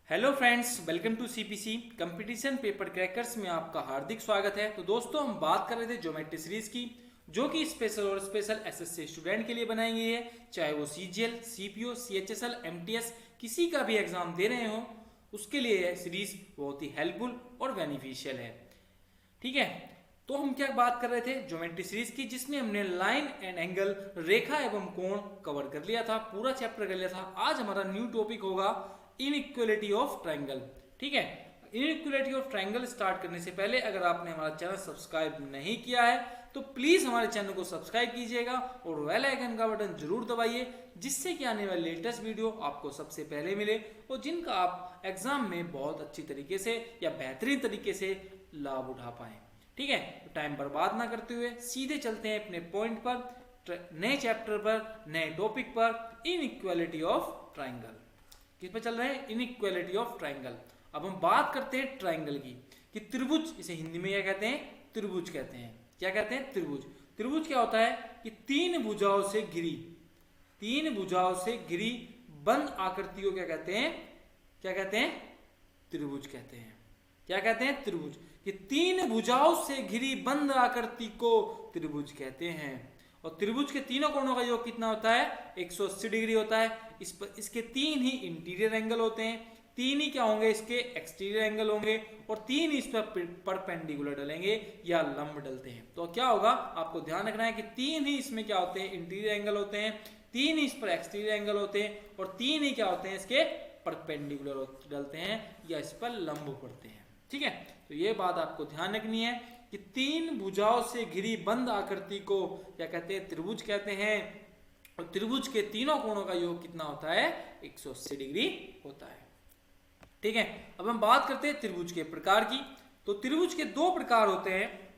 Hello friends, welcome to CPC competition paper crackers में आपका हार्दिक स्वागत है। तो दोस्तों, हम बात कर रहे थे ज्योमेट्री सीरीज की, जो कि स्पेशल और स्पेशल एसएससी स्टूडेंट के लिए बनाई गई है। चाहे वो सीजीएल, सीपीओ, सीएचएसएल, एमटीएस किसी का भी एग्जाम दे रहे हो, उसके लिए यह सीरीज बहुत ही हेल्पफुल और बेनिफिशियल है। ठीक है, तो हम क्या बात कर रहे थे ज्योमेट्री सीरीज की, जिसमें हमने लाइन एंड एंगल, रेखा एवं कोण कवर कर लिया था, पूरा चैप्टर कर लिया था। आज हमारा न्यू टॉपिक होगा इनइक्वालिटी ऑफ ट्रायंगल। ठीक है, इनइक्वालिटी ऑफ ट्रायंगल स्टार्ट करने से पहले अगर आपने हमारा चैनल सब्सक्राइब नहीं किया है तो प्लीज हमारे चैनल को सब्सक्राइब कीजिएगा और बेल आइकन का बटन जरूर दबाइए, जिससे कि आने वाली लेटेस्ट वीडियो आपको सबसे पहले मिले और जिनका आप एग्जाम में बहुत अच्छी तरीके से या बेहतरीन तरीके से लाभ उठा पाए। ठीक है, तो टाइम बर्बाद ना करते हुए सीधे चलते हैं अपने पॉइंट पर, नए चैप्टर पर, नए टॉपिक पर, इनइक्वालिटी ऑफ ट्रायंगल। किस पे चल रहे हैं? Inequality of triangle. अब हम बात करते हैं ट्रायंगल की, कि त्रिभुज, इसे हिंदी में क्या कहते हैं? त्रिभुज कहते हैं। क्या कहते हैं? त्रिभुज। त्रिभुज क्या होता है कि तीन भुजाओं से घिरी बंद आकृति को क्या कहते हैं? क्या कहते हैं? त्रिभुज कहते हैं। क्या कहते हैं? त्रिभुज। कि तीन भुजाओं से घिरी बंद आकृति को त्रिभुज कहते हैं। और त्रिभुज के तीनों कोणों का योग कितना होता है? 180 डिग्री होता है। इसके तीन ही इंटीरियर एंगल होते हैं, तीन ही क्या होंगे? इसके एक्सटीरियर एंगल होंगे, और तीन ही इस पर परपेंडिकुलर डलेंगे या लंब डलते हैं। तो क्या होगा? आपको ध्यान रखना है कि तीन ही इसमें क्या होते हैं? इंटीरियर एंगल होते हैं, तीन ही इस पर एक्सटीरियर एंगल होते हैं, और तीन ही क्या होते हैं? इसके परपेंडिकुलर डलते हैं या इस पर लंब पड़ते हैं। ठीक है, तो ये बात आपको ध्यान रखनी है कि तीन भुजाओं से घिरी बंद आकृति को क्या कहते हैं? त्रिभुज कहते हैं। और त्रिभुज के तीनों कोणों का योग कितना होता है? 180 डिग्री होता है। ठीक है, अब हम बात करते हैं त्रिभुज के प्रकार की। तो त्रिभुज के दो प्रकार होते हैं,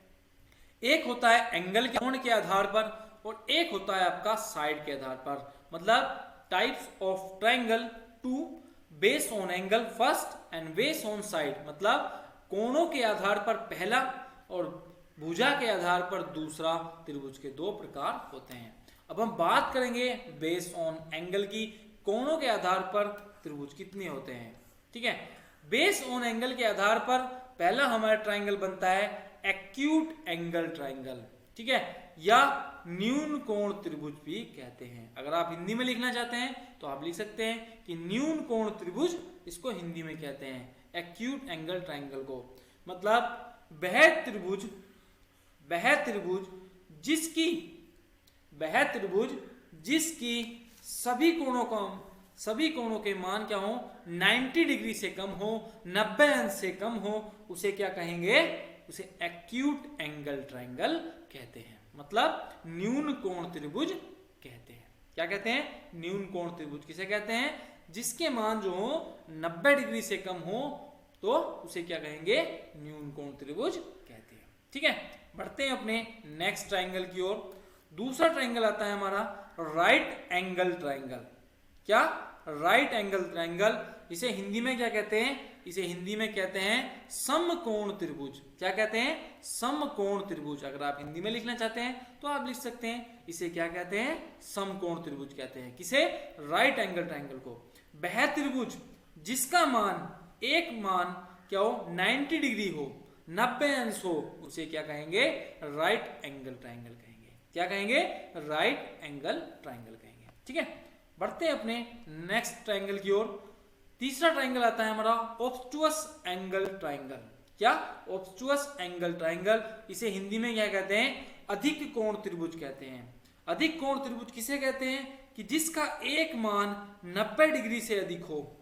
एक होता है एंगल के कोण के आधार पर, और एक होता है आपका साइड के आधार पर। मतलब types of triangle two base on angle first and base on side. मतलब कोणों के आधार पर पहला और भुजा के आधार पर दूसरा त्रिभुज के दो प्रकार होते हैं। अब हम बात करेंगे बेस ऑन एंगल की, कोणों के आधार पर त्रिभुज कितने होते हैं। ठीक है, बेस ऑन एंगल के आधार पर पहला हमारा ट्रायंगल बनता है एक्यूट एंगल ट्रायंगल। ठीक है, या न्यून कोण त्रिभुज भी कहते हैं। अगर आप हिंदी में लिखना चाहते हैं तो आप लिख सकते हैं कि न्यून कोण त्रिभुज, इसको हिंदी में कहते हैं एक्यूट एंगल ट्रायंगल को। मतलब वह त्रिभुज जिसकी सभी कोणों के मान क्या हो? 90 डिग्री से कम हो, 90 अंश से कम हो, उसे क्या कहेंगे? उसे एक्यूट एंगल ट्रायंगल कहते हैं। मतलब न्यून कोण त्रिभुज कहते हैं। क्या कहते हैं? न्यून कोण त्रिभुज किसे कहते हैं? जिसके मान जो हो 90 डिग्री से कम हो, तो उसे क्या कहेंगे? न्यून कोण त्रिभुज कहते हैं। ठीक है, बढ़ते हैं अपने नेक्स्ट ट्रायंगल की ओर। दूसरा ट्रायंगल आता है हमारा राइट एंगल ट्रायंगल। क्या? Right angle triangle. इसे हिंदी में क्या कहते हैं? इसे हिंदी में कहते हैं समकोण त्रिभुज। क्या कहते हैं? समकोण त्रिभुज। अगर आप हिंदी में लिखना चाहते हैं तो आप लिख सकते हैं, इसे क्या कहते हैं? समकोण त्रिभुज कहते हैं। किसे? राइट एंगल ट्रायंगल को। वह त्रिभुज जिसका एक मान क्या हो? 90 डिग्री हो, 90 अंश हो, उसे क्या कहेंगे? राइट एंगल ट्रायंगल कहेंगे। क्या कहेंगे? राइट एंगल ट्रायंगल कहेंगे। ठीक है, बढ़ते हैं अपने नेक्स्ट ट्रायंगल की ओर। तीसरा ट्रायंगल आता है हमारा ऑब्टूअस एंगल ट्रायंगल। क्या? ऑब्टूअस एंगल ट्रायंगल। इसे हिंदी में क्या कहते हैं? अधिक कोण त्रिभुज कहते हैं। अधिक कोण त्रिभुज किसे कहते हैं? कि जिसका एक मान 90 डिग्री से अधिक हो,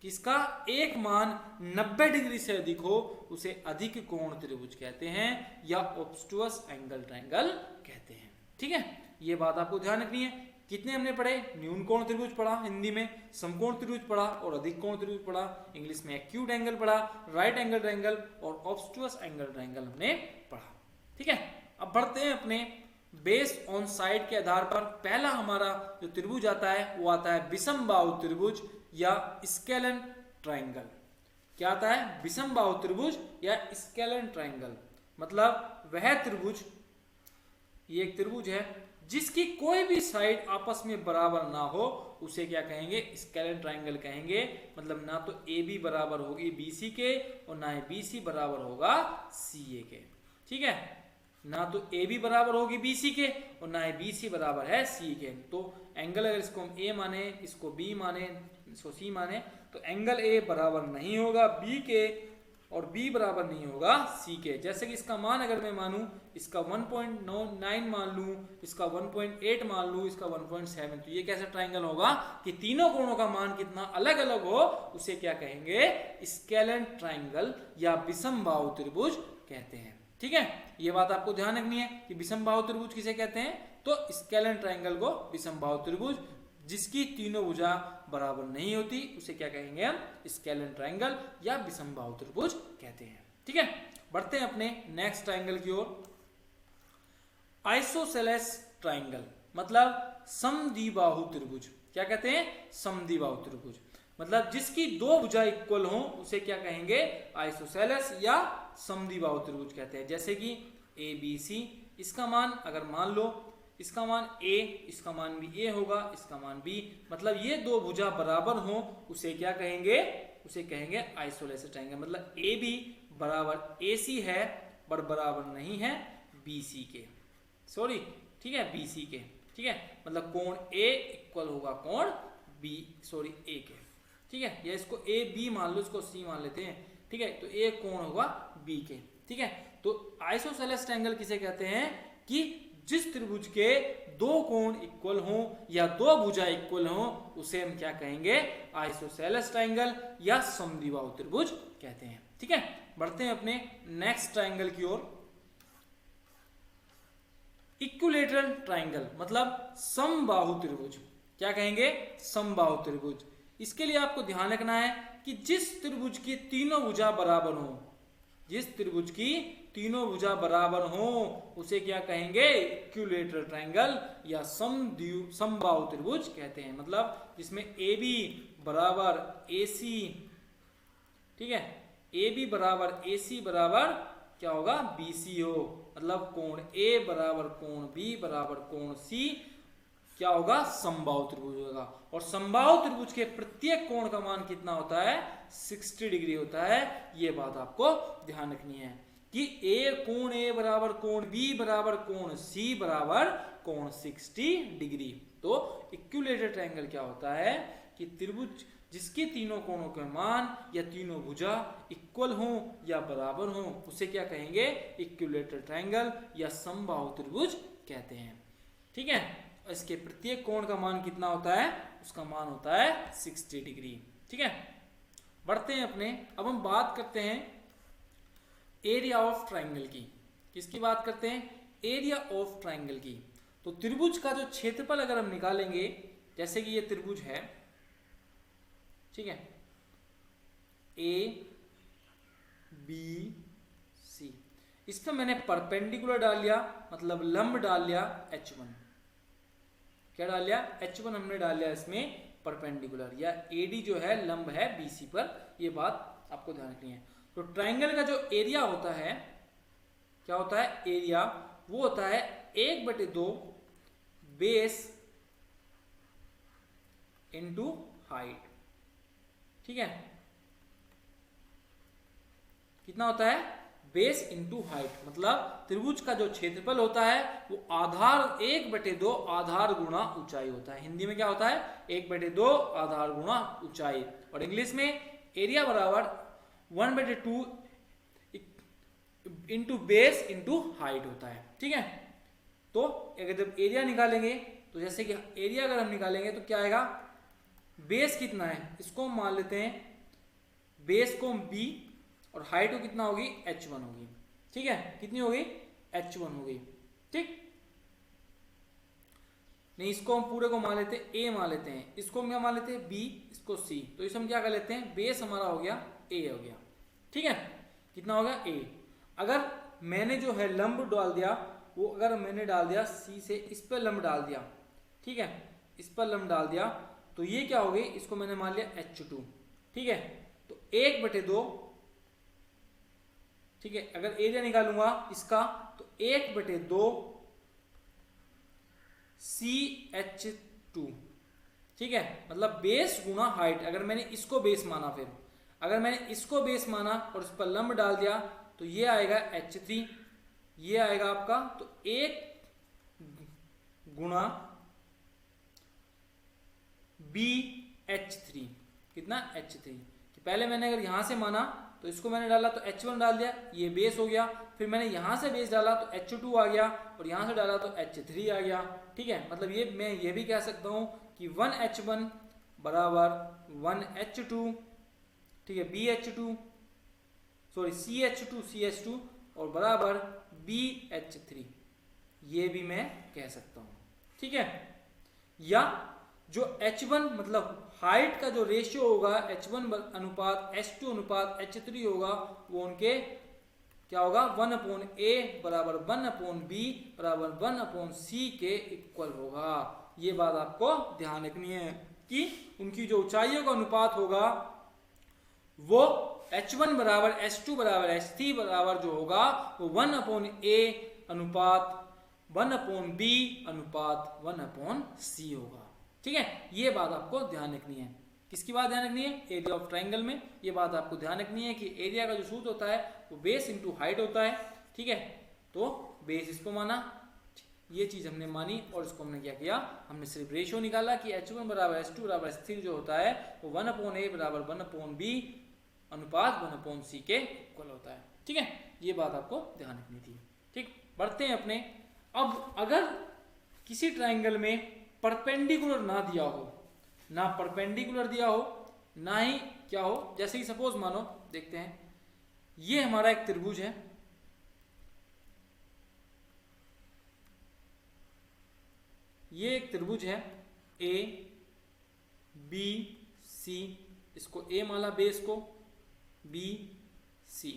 किसका एक मान 90 डिग्री से अधिक हो, उसे अधिक कोण त्रिभुज कहते हैं या ऑब्टूअस एंगल ट्रायंगल कहते हैं। ठीक है, ये बात आपको ध्यान रखनी है। कितने हमने पढ़े? न्यून कोण त्रिभुज पढ़ा हिंदी में, समकोण त्रिभुज पढ़ा और अधिक कोण त्रिभुज पढ़ा। इंग्लिश में एक्यूट एंगल पढ़ा, राइट एंगल ट्रायंगल और ऑब्टूअस एंगल ट्रायंगल हमने पढ़ा। ठीक है, अब बढ़ते हैं अपने बेस ऑन साइड के आधार पर। पहला हमारा जो त्रिभुज आता है वो आता है विषम बाहु त्रिभुज या स्केलन ट्रायंगल। क्या आता है? विषम बाहु त्रिभुज या स्केलन ट्रायंगल। मतलब वह त्रिभुज, ये एक त्रिभुज है जिसकी कोई भी साइड आपस में बराबर ना हो उसे क्या कहेंगे, स्केलेन ट्राइंगल कहेंगे। मतलब ना तो ए बी बराबर होगी बी सी के और ना ही बी सी बराबर होगा सी ए के। ठीक है, ना तो ए बी बराबर होगी बी सी के और ना ही बी सी बराबर है सी के। तो एंगल अगर इसको हम ए माने, इसको बी माने, इसको सी माने, तो एंगल ए बराबर नहीं होगा बी के और बी बराबर नहीं होगा सी के। जैसे कि इसका मान अगर मैं मानूं, इसका 1.9 मान लूं, इसका 1.8 मान लूं, इसका 1.7, तो ये कैसा ट्राइंगल होगा कि तीनों कोणों का मान कितना अलग अलग हो, उसे क्या कहेंगे, स्केलेन ट्राइंगल या विषमबाहु त्रिभुज कहते हैं। ठीक है, ये बात आपको ध्यान रखनी है कि विषमबाहु त्रिभुज किसे कहते हैं, तो स्केलेन ट्राइंगल को विषमबाहु त्रिभुज, जिसकी तीनों भुजा बराबर नहीं होती उसे क्या कहेंगे हम, स्केलेन ट्राइंगल या विषमबाहु त्रिभुज कहते हैं। ठीक है, बढ़ते हैं अपने नेक्स्ट ट्राइंगल की ओर। आइसोसेलेस ट्राइंगल मतलब समद्विबाहु त्रिभुज। क्या कहते हैं, समद्विबाहु त्रिभुज। मतलब जिसकी दो भुजा इक्वल हो उसे क्या कहेंगे, आइसोसेलेस या समद्विबाहु त्रिभुज कहते हैं। जैसे कि ए बी सी, इसका मान अगर मान लो इसका मान ए, इसका मान भी ए होगा, इसका मान बी, मतलब ये दो भुजा बराबर हो उसे क्या कहेंगे, उसे कहेंगे आइसोसेलेस ट्राइंगल। मतलब ए बी बराबर ए सी है पर बराबर नहीं है बी सी के, सॉरी, ठीक है, बी सी के। ठीक है, मतलब कोण ए इक्वल होगा कोण बी, सॉरी ए के। ठीक है, या इसको ए बी मान लो, इसको सी मान लेते हैं। ठीक है, तो ए कोण होगा बी के। ठीक है, तो आइसोसेलेस ट्राइंगल किसे कहते हैं कि जिस त्रिभुज के दो कोण इक्वल हो या दो भुजा इक्वल हो उसे हम क्या कहेंगे, आइसोसेलेस ट्राइंगल या समद्विबाहु त्रिभुज कहते हैं। ठीक है, बढ़ते हैं अपने नेक्स्ट ट्राइंगल की ओर। इक्विलैटरल ट्राइंगल मतलब समबाहु त्रिभुज। क्या कहेंगे, समबाहु त्रिभुज। इसके लिए आपको ध्यान रखना है कि जिस त्रिभुज की तीनों भुजा बराबर हो, जिस त्रिभुज की तीनों भुजा बराबर हो उसे क्या कहेंगे, इक्विलैटरल ट्राइंगल या समबाहु त्रिभुज कहते हैं। मतलब जिसमें ए बी बराबर ए सी, ठीक है, ए बी बराबर ए सी बराबर क्या होगा, बी सी हो। मतलब कोण ए बराबर कोण बी बराबर कोण सी क्या होगा, समबाहु त्रिभुज होगा। और समबाहु त्रिभुज के प्रत्येक कोण का मान कितना होता है, 60 डिग्री होता है। ये बात आपको ध्यान रखनी है कि कोण ए बराबर कोण बी बराबर कोण सी बराबर कोण 60 डिग्री। तो इक्विलैटरल ट्राइंगल क्या होता है कि त्रिभुज जिसके तीनों कोणों के मान या तीनों भुजा इक्वल हो या बराबर हो उसे क्या कहेंगे, इक्विलैटरल ट्राइंगल या समबाहु त्रिभुज कहते हैं। ठीक है, इसके प्रत्येक कोण का मान कितना होता है, उसका मान होता है 60 डिग्री। ठीक है, बढ़ते हैं अपने, अब हम बात करते हैं एरिया ऑफ ट्राइंगल की। किसकी बात करते हैं, एरिया ऑफ ट्राइंगल की। तो त्रिभुज का जो क्षेत्रफल अगर हम निकालेंगे, जैसे कि ये त्रिभुज है, ठीक है, ए बी सी, इस पर मैंने परपेंडिकुलर डाल लिया, मतलब लंब डाल लिया H1। क्या डाल लिया, H1 हमने डाल लिया इसमें परपेंडिकुलर, या AD जो है लंब है BC पर। ये बात आपको ध्यान रखनी है। तो ट्राइंगल का जो एरिया होता है, क्या होता है, एरिया वो होता है 1/2 बेस इंटू हाइट। ठीक है, कितना होता है, बेस इंटू हाइट। मतलब त्रिभुज का जो क्षेत्रफल होता है वो आधार 1/2 आधार गुणा ऊंचाई होता है। हिंदी में क्या होता है, 1/2 आधार गुणा ऊंचाई। और इंग्लिश में एरिया बराबर 1/2 इंटू बेस इंटू हाइट होता है। ठीक है, तो अगर जब एरिया निकालेंगे तो जैसे कि एरिया अगर हम निकालेंगे तो क्या आएगा, बेस कितना है इसको हम मान लेते हैं, बेस को B और हाइट को कितना होगी, H1 होगी। ठीक है, कितनी होगी, H1 होगी। ठीक, नहीं इसको हम पूरे को मान लेते हैं A मान लेते हैं, इसको हम क्या मान लेते हैं B, इसको C। तो इसे हम क्या कर लेते हैं, बेस हमारा हो गया A हो गया। ठीक है, कितना हो गया A। अगर मैंने जो है लंब डाल दिया, वो अगर मैंने डाल दिया C से इस पर लंब डाल दिया, ठीक है, इस पर लंब डाल दिया, तो ये क्या हो गई, इसको मैंने मान लिया H2। ठीक है, तो 1/2, ठीक है, अगर एरिया निकालूंगा इसका तो 1/2 CH2, ठीक है, मतलब बेस गुना हाइट। अगर मैंने इसको बेस माना, फिर अगर मैंने इसको बेस माना और इस पर लंब डाल दिया तो ये आएगा H3, ये आएगा आपका, तो 1 गुणा BH3, कितना H3। कि पहले मैंने अगर यहां से माना तो इसको मैंने डाला तो H1 डाल दिया, ये बेस हो गया। फिर मैंने यहां से बेस डाला तो H2 आ गया, और यहां से डाला तो H3 आ गया, ठीक है। मतलब ये मैं ये भी कह सकता हूं कि 1H1 बराबर 1H2, ठीक है, CH2 और बराबर BH3, ये भी मैं कह सकता हूं, ठीक है। या जो H1 मतलब हाइट का जो रेशियो होगा, H1 अनुपात H2 अनुपात H3 होगा, वो उनके क्या होगा, 1/A बराबर 1/B बराबर 1/C के इक्वल होगा। ये बात आपको ध्यान रखनी है कि उनकी जो ऊंचाइयों का अनुपात होगा वो H1 बराबर H2 बराबर H3 बराबर जो होगा वो 1/A अनुपात 1/B अनुपात 1/C होगा, ठीक है। ये बात आपको ध्यान रखनी है। किसकी बात ध्यान रखनी है? एरिया ऑफ ट्राइंगल में ये बात आपको ध्यान रखनी है कि एरिया का जो सूत्र होता है वो बेस इंटू हाइट होता है, ठीक है। तो बेस इसको माना, ये चीज हमने मानी, और इसको हमने क्या किया, हमने सिर्फ रेशियो निकाला कि H1 बराबर H2 बराबर H3 जो होता है वो 1/A बराबर 1/B अनुपात 1/C के इक्वल होता है, ठीक है। ये बात आपको ध्यान रखनी थी, ठीक। बढ़ते हैं अपने। अब अगर किसी ट्राइंगल में परपेंडिकुलर ना दिया हो, ना परपेंडिकुलर दिया हो ना ही क्या हो, जैसे कि सपोज मानो, देखते हैं, ये हमारा एक त्रिभुज है, ये एक त्रिभुज है A B C, इसको A माला बेस को B C,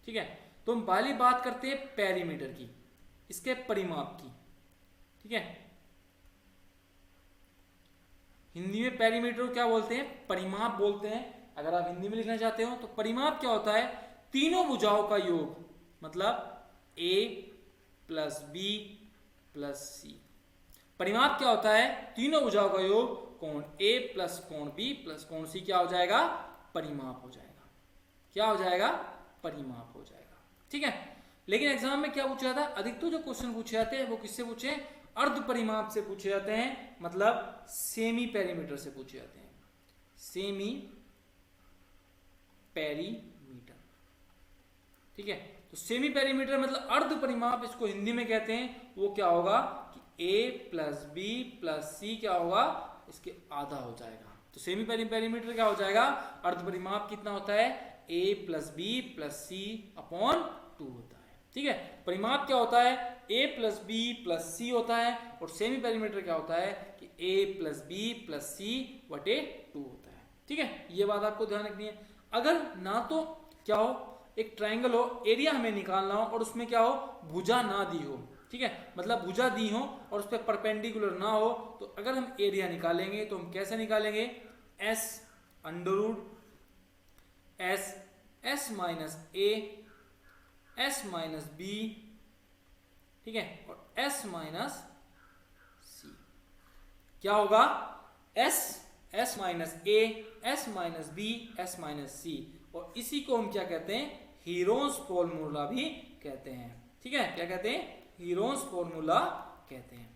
ठीक है। तो हम पहली बात करते हैं पेरीमीटर की, इसके परिमाप की, ठीक है। हिंदी में पेरीमीटर को क्या बोलते हैं? परिमाप बोलते हैं। अगर आप हिंदी में लिखना चाहते हो तो परिमाप क्या होता है? तीनों भुजाओं का योग, मतलब A plus B plus C। परिमाप क्या होता है? तीनों भुजाओं का योग, कोण A प्लस कोण B प्लस कोण C क्या हो जाएगा? परिमाप हो जाएगा। क्या हो जाएगा? परिमाप हो जाएगा, ठीक है। लेकिन एग्जाम में क्या पूछा जाता है? अधिकतर जो क्वेश्चन पूछे जाते हैं वो किससे पूछे? अर्ध परिमाप से पूछे जाते हैं, मतलब सेमी पेरीमीटर से पूछे जाते हैं। सेमी पेरीमीटर, ठीक है। तो सेमी पेरीमीटर मतलब अर्ध परिमाप, इसको हिंदी में कहते हैं। वो क्या होगा कि A plus B plus C क्या होगा? इसके आधा हो जाएगा। तो सेमी पेरीमीटर क्या हो जाएगा? अर्ध परिमाप कितना होता है? A plus B plus C upon 2 होता है, ठीक है। परिमाप क्या होता है? A plus B plus C होता है, और सेमी पेरीमीटर क्या होता है कि A plus B plus C बटे 2 होता है, ठीक है। ये बात आपको ध्यान रखनी है। अगर ना तो क्या हो, एक ट्राइंगल हो, एरिया हमें निकालना हो और उसमें क्या हो, भुजा ना दी हो, ठीक है, मतलब भुजा दी हो और उस पर परपेंडिकुलर ना हो, तो अगर हम एरिया निकालेंगे तो हम कैसे निकालेंगे? S under root S minus A S minus B, ठीक है, और S माइनस C। क्या होगा? S minus A S minus B S minus C, और इसी को हम क्या कहते हैं? हीरोन्स फॉर्मूला भी कहते हैं, ठीक है। क्या कहते हैं? हीरोन्स फॉर्मूला कहते हैं,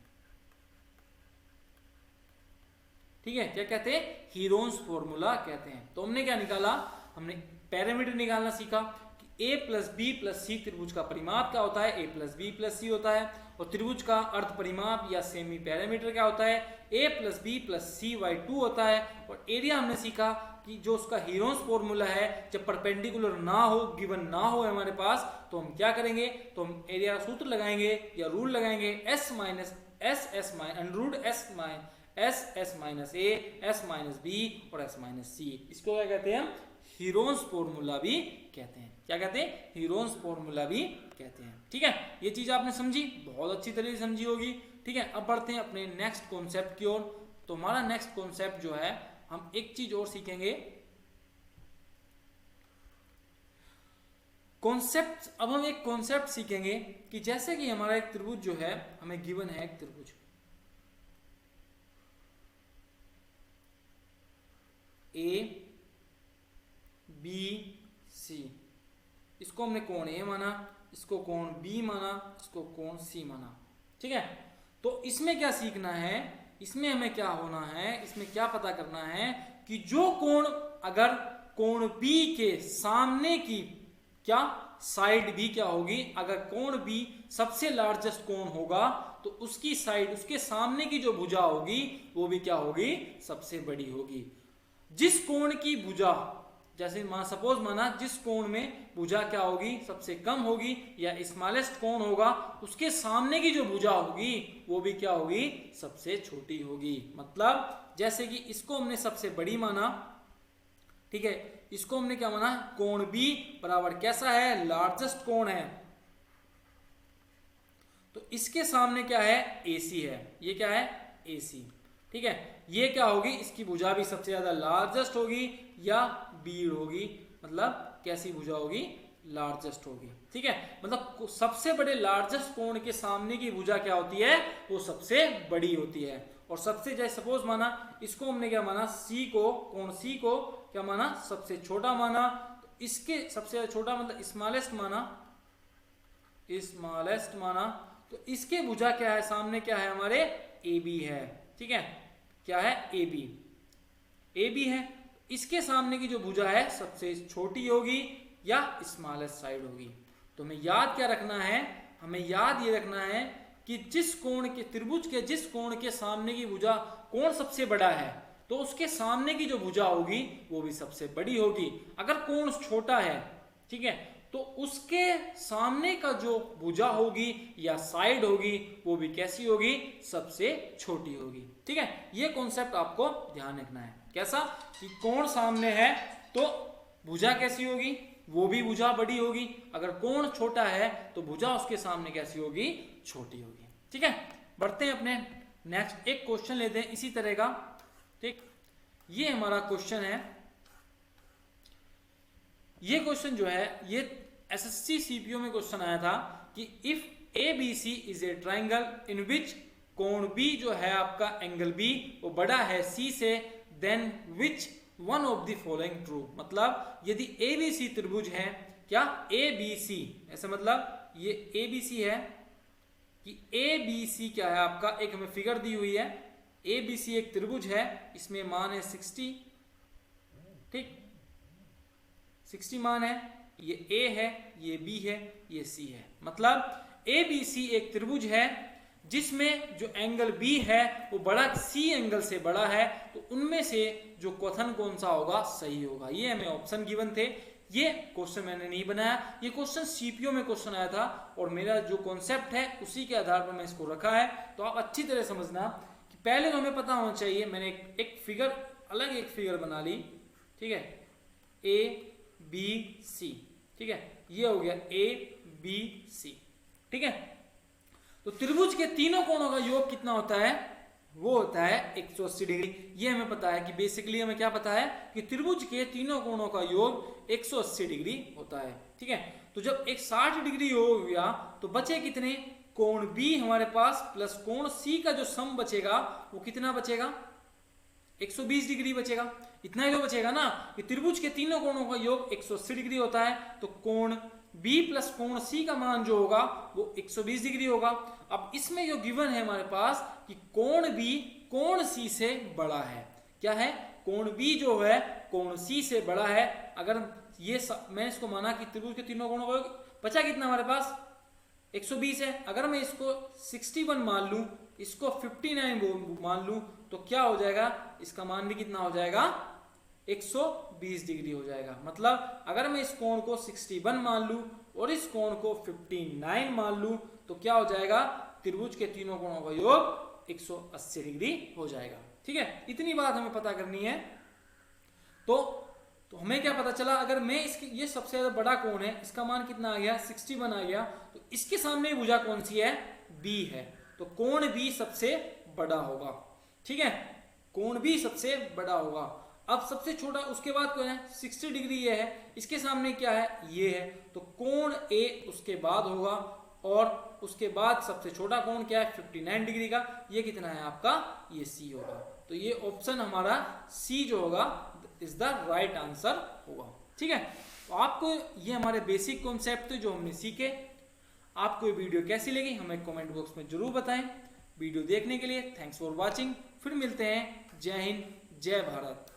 ठीक है। क्या कहते हैं? हीरोन्स फॉर्मूला कहते हैं। तो हमने क्या निकाला? हमने पैरामीटर निकालना सीखा कि A plus B plus C त्रिभुज का परिमाप क्या होता है? A plus B plus C होता है। और त्रिभुज का अर्ध परिमाप या सेमी पैरामीटर क्या होता है? A plus B plus C by 2 होता है। और एरिया हमने सीखा कि जो उसका हीरोन्स फॉर्मूला है, जब परपेंडिकुलर ना हो, गिवन ना हो हमारे पास, तो हम क्या करेंगे? तो हम एरिया का सूत्र लगाएंगे या रूल लगाएंगे, S minus S under root S minus A S minus B और S माइनस C। इसको क्या कहते हैं? हीरोन्स फॉर्मूला भी कहते हैं। क्या कहते हैं? हीरोन्स फॉर्मूला भी कहते हैं, ठीक है। ये चीज आपने समझी, बहुत अच्छी तरीके से समझी होगी, ठीक है। अब बढ़ते हैं अपने नेक्स्ट कॉन्सेप्ट की ओर। तो हमारा नेक्स्ट कॉन्सेप्ट जो है, हम एक चीज और सीखेंगे, कॉन्सेप्ट। अब हम एक कॉन्सेप्ट सीखेंगे कि जैसे कि हमारा एक त्रिभुज जो है, हमें गिवन है एक त्रिभुज, ए बी सी, इसको हमने कोण ए माना, इसको कोण बी माना, इसको कोण सी माना। ठीक है, तो इसमें क्या सीखना है, इसमें हमें क्या होना है, इसमें क्या पता करना है कि जो कोण अगर कोण बी के सामने की क्या साइड भी क्या होगी, अगर कोण बी सबसे लार्जेस्ट कोण होगा तो उसकी साइड, उसके सामने की जो भुजा होगी वो भी क्या होगी, सबसे बड़ी होगी। जिस कोण की भुजा, जैसे सपोज माना जिस कोण में भुजा क्या होगी, सबसे कम होगी या स्मॉलेस्ट कोण होगा, उसके सामने की जो भुजा होगी वो भी क्या होगी, सबसे छोटी होगी। मतलब जैसे कि इसको हमने सबसे बड़ी माना, ठीक है, इसको हमने क्या माना, कोण बी बराबर कैसा है, लार्जेस्ट कोण है, तो इसके सामने क्या है, AC है, ये क्या है, AC। ठीक है, ये क्या होगी, इसकी भुजा भी सबसे ज्यादा लार्जेस्ट होगी या बीड होगी, मतलब कैसी भुजा होगी, लार्जेस्ट होगी। ठीक है, मतलब सबसे बड़े लार्जेस्ट कोण के सामने की भुजा क्या होती है, वो सबसे बड़ी होती है। और सबसे, जैसे सपोज माना इसको हमने क्या माना, सी को, कोण सी को क्या माना, सबसे छोटा माना, तो इसके सबसे छोटा मतलब स्मॉलेस्ट माना, स्मॉलेस्ट माना, तो इसके भुजा क्या है, सामने क्या है हमारे, AB है। ठीक है, क्या है, AB है, इसके सामने की जो भुजा है सबसे छोटी होगी या स्मॉलेस्ट साइड होगी। तो हमें याद क्या रखना है, हमें याद ये रखना है कि जिस कोण के, त्रिभुज के जिस कोण के सामने की भुजा, कोण सबसे बड़ा है तो उसके सामने की जो भुजा होगी वो भी सबसे बड़ी होगी। अगर कोण छोटा है, ठीक है, तो उसके सामने का जो भुजा होगी या साइड होगी वो भी कैसी होगी, सबसे छोटी होगी। ठीक है, ये कॉन्सेप्ट आपको ध्यान रखना है। कैसा, कि कोण सामने है तो भुजा कैसी होगी, वो भी भुजा बड़ी होगी, अगर कोण छोटा है तो भुजा उसके सामने कैसी होगी, छोटी होगी। ठीक है, बढ़ते हैं अपने नेक्स्ट, एक क्वेश्चन लेते हैं इसी तरह का। ठीक, ये हमारा क्वेश्चन है, ये क्वेश्चन जो है ये SSC CPO में क्वेश्चन आया था कि if ABC is a triangle in which कोण B जो है आपका एंगल B वो बड़ा है C से, then which one of the following true. मतलब यदि ABC त्रिभुज है, क्या ABC, ऐसा मतलब ये ABC है कि ABC क्या है आपका, एक हमें फिगर दी हुई है, ABC एक त्रिभुज है, इसमें मान है 60, ठीक 60 मान है, ये A है, ये B है, ये C है। मतलब ABC एक त्रिभुज है जिसमें जो एंगल B है वो बड़ा C एंगल से बड़ा है, तो उनमें से जो कथन कौन सा होगा, सही होगा। ये हमें ऑप्शन गिवन थे, ये क्वेश्चन मैंने नहीं बनाया, ये क्वेश्चन CPO में क्वेश्चन आया था और मेरा जो कॉन्सेप्ट है उसी के आधार पर मैं इसको रखा है। तो आप अच्छी तरह समझना कि पहले तो हमें पता होना चाहिए, मैंने एक फिगर, अलग एक फिगर बना ली, ठीक है, ABC, ठीक है, ये हो गया ABC, ठीक है। तो त्रिभुज के तीनों कोणों का योग कितना होता है, वो होता है 180 डिग्री। ये हमें पता है कि बेसिकली हमें क्या पता है कि त्रिभुज के तीनों कोणों का योग 180 डिग्री होता है, ठीक है। तो जब एक 60 डिग्री योग हो गया तो बचे कितने, कोण B हमारे पास प्लस कोण C का जो सम बचेगा वो कितना बचेगा, 120 डिग्री बचेगा। इतना ही तो बचेगा ना कि त्रिभुज के तीनों कोणों का योग 180 डिग्री होता है, तो कोण B प्लस कोण C का मान जो होगा वो 120 डिग्री होगा। अब इसमें जो गिवन है हमारे पास कि कोण B कोण C से बड़ा है, क्या है, कोण B जो है कोण C से बड़ा है। अगर ये मैं इसको माना कि त्रिभुज के तीनों कोणों का बचा कितना हमारे पास 120 है, अगर मैं इसको 61 मान लूं, इसको 59 मान लूं, तो क्या हो जाएगा, इसका मान भी कितना हो जाएगा, 120 डिग्री हो जाएगा। मतलब अगर मैं इस कोण को 61 मान लूं और इस कोण को 59 मान लूं, तो क्या हो जाएगा, त्रिभुज के तीनों कोणों का योग 180 डिग्री हो जाएगा, ठीक है। इतनी बात हमें पता करनी है। तो हमें क्या पता चला, अगर मैं इसकी, ये सबसे ज्यादा बड़ा कोण है, इसका मान कितना आ गया, 61 आ गया, तो इसके सामने भुजा कौन सी है, B है, तो कोण B सबसे बड़ा होगा, ठीक है, कोण B सबसे बड़ा होगा। अब सबसे छोटा उसके बाद कौन है, 60 डिग्री ये है, इसके सामने क्या है, ये है, तो कोण A उसके बाद होगा, और उसके बाद सबसे छोटा कोण क्या है, 59 डिग्री का, ये कितना है आपका, ये C होगा। तो ये ऑप्शन हमारा C जो होगा इज द राइट आंसर होगा। ठीक है, तो आपको ये हमारे बेसिक कॉन्सेप्ट थे जो हमने सीखे। आपको ये वीडियो कैसी लगी हमें कमेंट बॉक्स में जरूर बताएं। वीडियो देखने के लिए थैंक्स फॉर वॉचिंग। फिर मिलते हैं। जय हिंद, जय भारत।